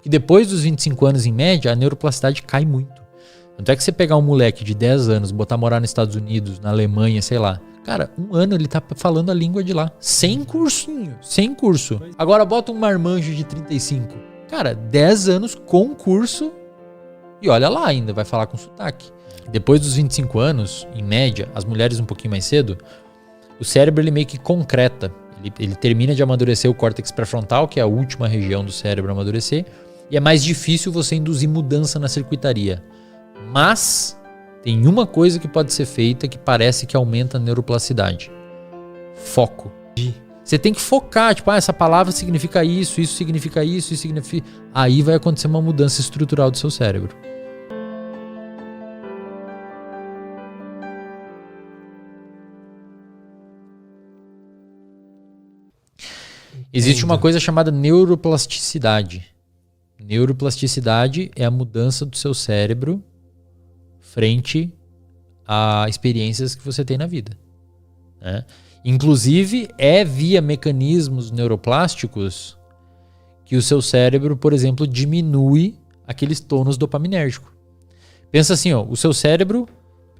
E depois dos 25 anos, em média, a neuroplasticidade cai muito. Tanto é que você pegar um moleque de 10 anos, botar morar nos Estados Unidos, na Alemanha, sei lá. Cara, 1 ano ele tá falando a língua de lá. Sem cursinho, sem curso. Agora bota um marmanjo de 35. Cara, 10 anos com curso e olha lá ainda, vai falar com sotaque. Depois dos 25 anos, em média, as mulheres um pouquinho mais cedo, o cérebro ele meio que concreta. Ele termina de amadurecer o córtex pré-frontal, que é a última região do cérebro a amadurecer. E é mais difícil você induzir mudança na circuitaria. Mas tem uma coisa que pode ser feita que parece que aumenta a neuroplasticidade. Foco. Você tem que focar, tipo, essa palavra significa isso significa isso significa... Aí vai acontecer uma mudança estrutural do seu cérebro. Existe uma coisa chamada neuroplasticidade. Neuroplasticidade é a mudança do seu cérebro frente a experiências que você tem na vida, né? Inclusive, é via mecanismos neuroplásticos que o seu cérebro, por exemplo, diminui aqueles tônus dopaminérgicos. Pensa assim, ó, o seu cérebro,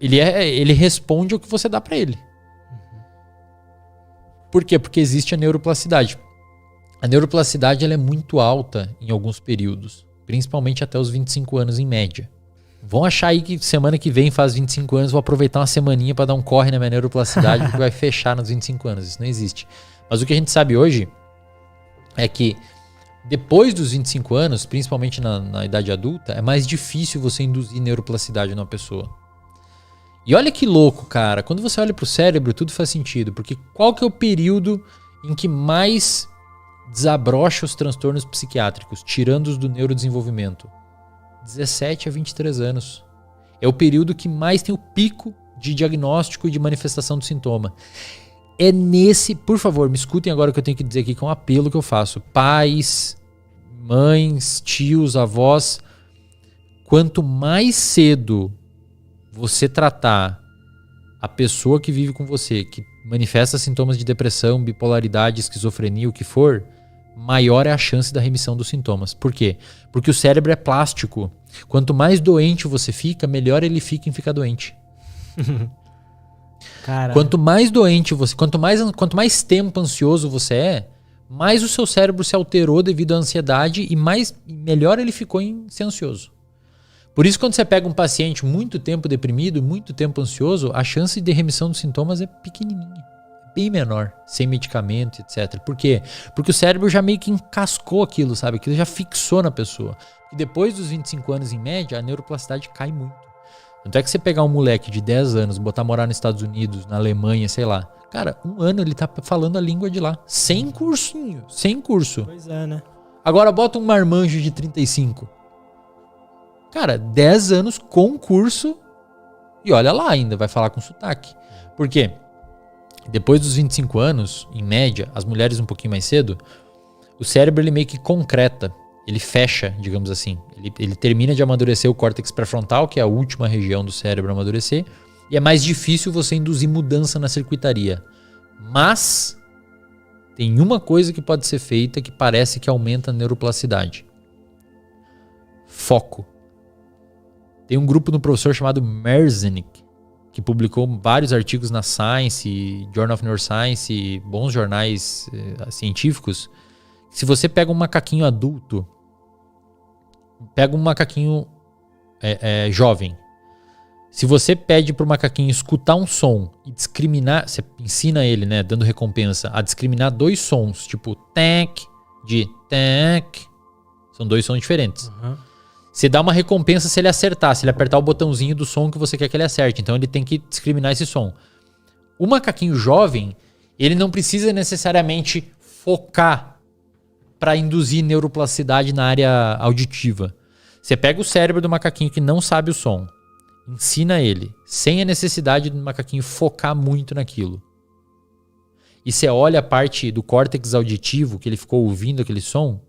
ele responde ao que você dá para ele. Por quê? Porque existe a neuroplasticidade. A neuroplasticidade ela é muito alta em alguns períodos, principalmente até os 25 anos em média. Vão achar aí que semana que vem faz 25 anos, vou aproveitar uma semaninha para dar um corre na minha neuroplasticidade porque vai fechar nos 25 anos. Isso não existe. Mas o que a gente sabe hoje é que depois dos 25 anos, principalmente na idade adulta, é mais difícil você induzir neuroplasticidade numa pessoa. E olha que louco, cara. Quando você olha pro cérebro, tudo faz sentido. Porque qual que é o período em que mais desabrocha os transtornos psiquiátricos, tirando os do neurodesenvolvimento? 17 a 23 anos. É o período que mais tem o pico de diagnóstico e de manifestação do sintoma. É nesse... Por favor, me escutem agora o que eu tenho que dizer aqui, que é um apelo que eu faço. Pais, mães, tios, avós. Quanto mais cedo você tratar a pessoa que vive com você, que manifesta sintomas de depressão, bipolaridade, esquizofrenia, o que for, maior é a chance da remissão dos sintomas. Por quê? Porque o cérebro é plástico. Quanto mais doente você fica, melhor ele fica em ficar doente. Caralho. Quanto mais doente você, quanto mais tempo ansioso você é, mais o seu cérebro se alterou devido à ansiedade e melhor ele ficou em ser ansioso. Por isso, quando você pega um paciente muito tempo deprimido, muito tempo ansioso, a chance de remissão dos sintomas é pequenininha, bem menor, sem medicamento, etc. Por quê? Porque o cérebro já meio que encascou aquilo, sabe? Aquilo já fixou na pessoa. E depois dos 25 anos, em média, a neuroplasticidade cai muito. Tanto é que você pegar um moleque de 10 anos, botar morar nos Estados Unidos, na Alemanha, sei lá. Cara, 1 ano ele tá falando a língua de lá. Sem cursinho, sem curso. Pois é, né? Agora bota um marmanjo de 35. Cara, 10 anos com curso e olha lá ainda, vai falar com sotaque. Por quê? Depois dos 25 anos, em média, as mulheres um pouquinho mais cedo, o cérebro ele meio que concreta, ele fecha, digamos assim. Ele termina de amadurecer o córtex pré-frontal, que é a última região do cérebro a amadurecer, e é mais difícil você induzir mudança na circuitaria. Mas tem uma coisa que pode ser feita que parece que aumenta a neuroplasticidade. Foco. Tem um grupo do professor chamado Merzenich, que publicou vários artigos na Science, Journal of Neuroscience, bons jornais científicos. Se você pega um macaquinho adulto, pega um macaquinho jovem, se você pede para o macaquinho escutar um som e discriminar, você ensina ele, né, dando recompensa, a discriminar 2 sons, tipo tac, de tac, são 2 sons diferentes. Uhum. Você dá uma recompensa se ele acertar, se ele apertar o botãozinho do som que você quer que ele acerte. Então ele tem que discriminar esse som. O macaquinho jovem, ele não precisa necessariamente focar para induzir neuroplasticidade na área auditiva. Você pega o cérebro do macaquinho que não sabe o som, ensina ele, sem a necessidade do macaquinho focar muito naquilo. E você olha a parte do córtex auditivo, que ele ficou ouvindo aquele som,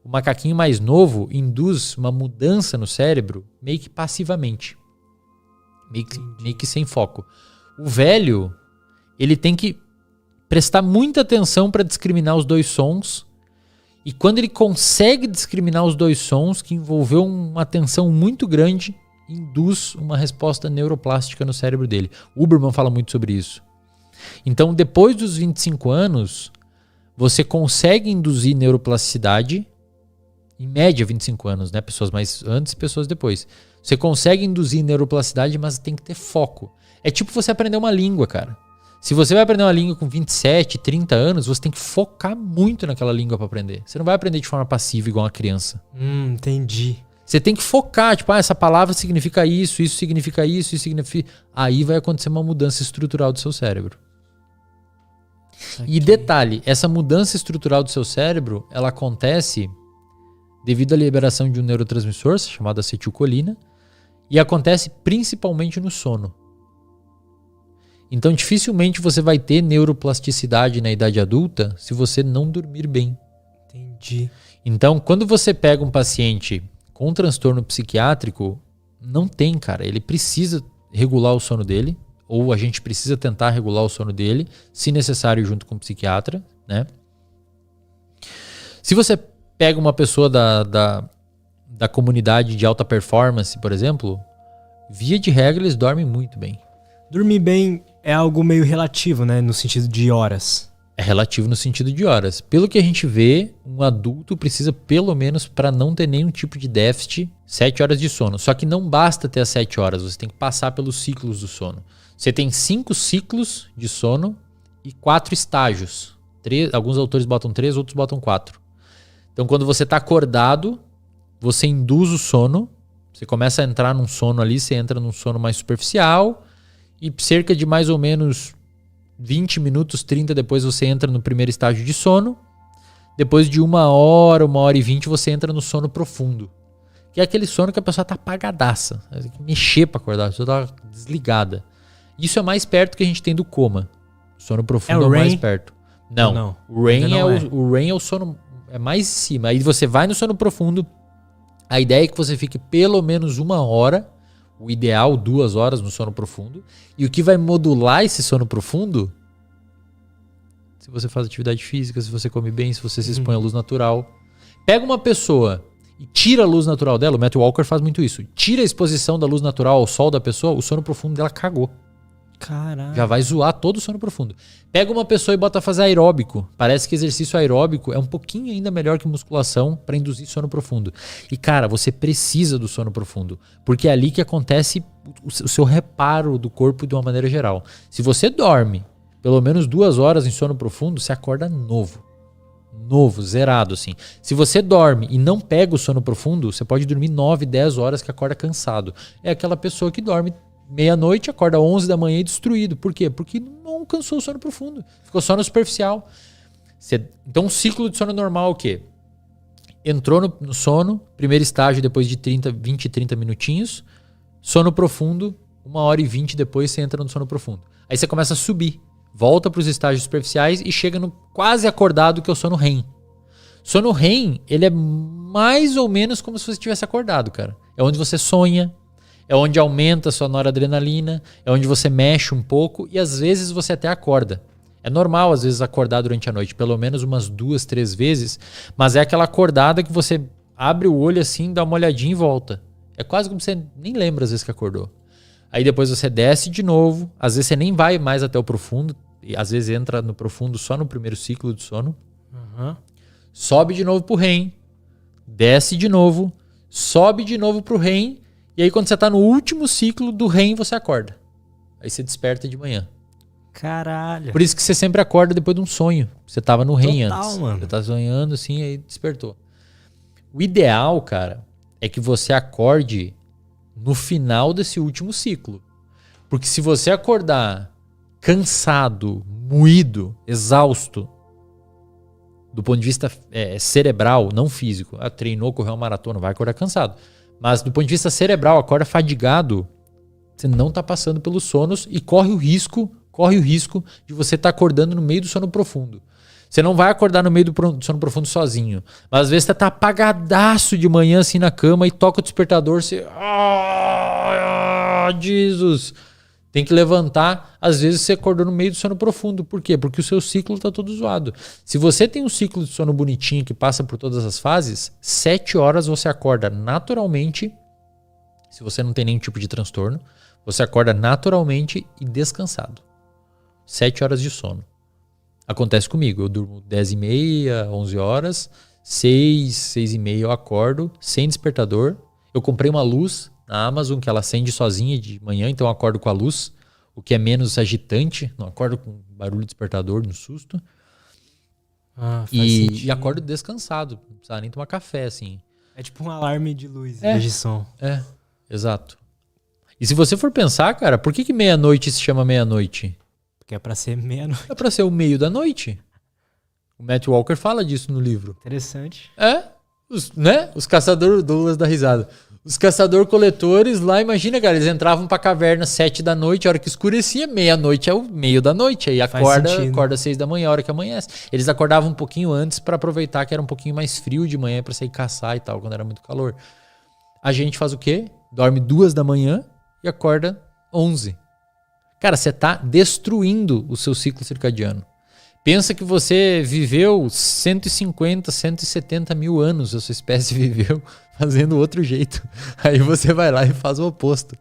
o macaquinho mais novo induz uma mudança no cérebro meio que passivamente. Meio que sem foco. O velho, ele tem que prestar muita atenção para discriminar os 2 sons E quando ele consegue discriminar os dois sons, que envolveu uma tensão muito grande, induz uma resposta neuroplástica no cérebro dele. Huberman fala muito sobre isso. Então, depois dos 25 anos, você consegue induzir neuroplasticidade, em média 25 anos, né? Pessoas mais antes e pessoas depois. Você consegue induzir neuroplasticidade, mas tem que ter foco. É tipo você aprender uma língua, cara. Se você vai aprender uma língua com 27, 30 anos, você tem que focar muito naquela língua para aprender. Você não vai aprender de forma passiva igual uma criança. Entendi. Você tem que focar, tipo, essa palavra significa isso significa isso significa... Aí vai acontecer uma mudança estrutural do seu cérebro. E detalhe, essa mudança estrutural do seu cérebro, ela acontece devido à liberação de um neurotransmissor chamado acetilcolina e acontece principalmente no sono. Então, dificilmente você vai ter neuroplasticidade na idade adulta se você não dormir bem. Entendi. Então, quando você pega um paciente com um transtorno psiquiátrico, não tem, cara. Ele precisa regular o sono dele, ou a gente precisa tentar regular o sono dele, se necessário, junto com o psiquiatra, né? Se você pega uma pessoa da comunidade de alta performance, por exemplo, via de regra, eles dormem muito bem. Dormir bem é algo meio relativo, né? No sentido de horas. É relativo no sentido de horas. Pelo que a gente vê, um adulto precisa, pelo menos, para não ter nenhum tipo de déficit, 7 horas de sono. Só que não basta ter as 7 horas, você tem que passar pelos ciclos do sono. Você tem 5 ciclos de sono e 4 estágios. Alguns autores botam 3, outros botam 4. Então, quando você está acordado, você induz o sono, você começa a entrar num sono ali, você entra num sono mais superficial, e cerca de mais ou menos 20 minutos, 30 depois você entra no primeiro estágio de sono. Depois de 1 hora, 1h20, você entra no sono profundo. Que é aquele sono que a pessoa tá apagadaça. Tem que mexer para acordar, a pessoa tá desligada. Isso é mais perto que a gente tem do coma. O sono profundo é o mais perto. Não. O REM é o sono é mais em cima. Aí você vai no sono profundo. A ideia é que você fique pelo menos 1 hora. O ideal, 2 horas no sono profundo. E o que vai modular esse sono profundo, se você faz atividade física, se você come bem, se você se expõe à luz natural. Pega uma pessoa e tira a luz natural dela, o Matthew Walker faz muito isso. Tira a exposição da luz natural ao sol da pessoa, o sono profundo dela cagou. Caralho. Já vai zoar todo o sono profundo. Pega uma pessoa e bota a fazer aeróbico. Parece que exercício aeróbico é um pouquinho ainda melhor que musculação para induzir sono profundo. E cara, você precisa do sono profundo, porque é ali que acontece o seu reparo do corpo de uma maneira geral. Se você dorme pelo menos 2 horas em sono profundo, você acorda novo, zerado assim. Se você dorme e não pega o sono profundo, você pode dormir 9, 10 horas que acorda cansado. É aquela pessoa que dorme meia-noite, acorda 11 da manhã e destruído. Por quê? Porque não alcançou o sono profundo. Ficou só no superficial. Então, um ciclo de sono normal é o quê? Entrou no sono, primeiro estágio depois de 20, 30 minutinhos. Sono profundo, 1h20 depois você entra no sono profundo. Aí você começa a subir. Volta para os estágios superficiais e chega no quase acordado, que é o sono REM. Sono REM, ele é mais ou menos como se você tivesse acordado, cara. É onde você sonha. É onde aumenta a sua noradrenalina, é onde você mexe um pouco e às vezes você até acorda. É normal às vezes acordar durante a noite, pelo menos umas 2, 3 vezes, mas é aquela acordada que você abre o olho assim, dá uma olhadinha e volta. É quase como você nem lembra às vezes que acordou. Aí depois você desce de novo, às vezes você nem vai mais até o profundo, e às vezes entra no profundo só no primeiro ciclo de sono. Sobe de novo pro REM, desce de novo, sobe de novo pro REM. E aí quando você tá no último ciclo do REM, você acorda. Aí você desperta de manhã. Caralho. Por isso que você sempre acorda depois de um sonho. Você tava no REM antes. Mano. Você tá sonhando assim, aí despertou. O ideal, cara, é que você acorde no final desse último ciclo. Porque se você acordar cansado, moído, exausto, do ponto de vista cerebral, não físico, treinou, correu uma maratona, vai acordar cansado. Mas do ponto de vista cerebral, acorda fadigado, você não está passando pelos sonos e corre o risco de você estar acordando no meio do sono profundo. Você não vai acordar no meio do sono profundo sozinho. Mas às vezes você tá apagadaço de manhã assim na cama e toca o despertador, você... Jesus! Tem que levantar, às vezes você acordou no meio do sono profundo. Por quê? Porque o seu ciclo está todo zoado. Se você tem um ciclo de sono bonitinho que passa por todas as fases, 7 horas você acorda naturalmente, se você não tem nenhum tipo de transtorno, você acorda naturalmente e descansado. 7 horas de sono. Acontece comigo, eu durmo 10h30, 11 horas, 6, 6h30 eu acordo, sem despertador. Eu comprei uma luz na Amazon que ela acende sozinha de manhã, então eu acordo com a luz, o que é menos agitante, não acordo com barulho de despertador no susto. E acordo descansado, não precisa nem tomar café, assim. É tipo um alarme de luz, de som. Exato. E se você for pensar, cara, por que meia-noite se chama meia-noite? Porque é pra ser meia-noite. É pra ser o meio da noite. O Matt Walker fala disso no livro. Interessante. Os caçadores, Douglas da risada. Os caçador-coletores lá, imagina, cara, eles entravam pra caverna 7 da noite, a hora que escurecia, meia-noite é o meio da noite. Aí acorda 6 da manhã, a hora que amanhece. Eles acordavam um pouquinho antes pra aproveitar que era um pouquinho mais frio de manhã pra sair caçar e tal, quando era muito calor. A gente faz o quê? Dorme 2 da manhã e acorda 11. Cara, você tá destruindo o seu ciclo circadiano. Pensa que você viveu 150, 170 mil anos, a sua espécie viveu fazendo outro jeito. Aí você vai lá e faz o oposto.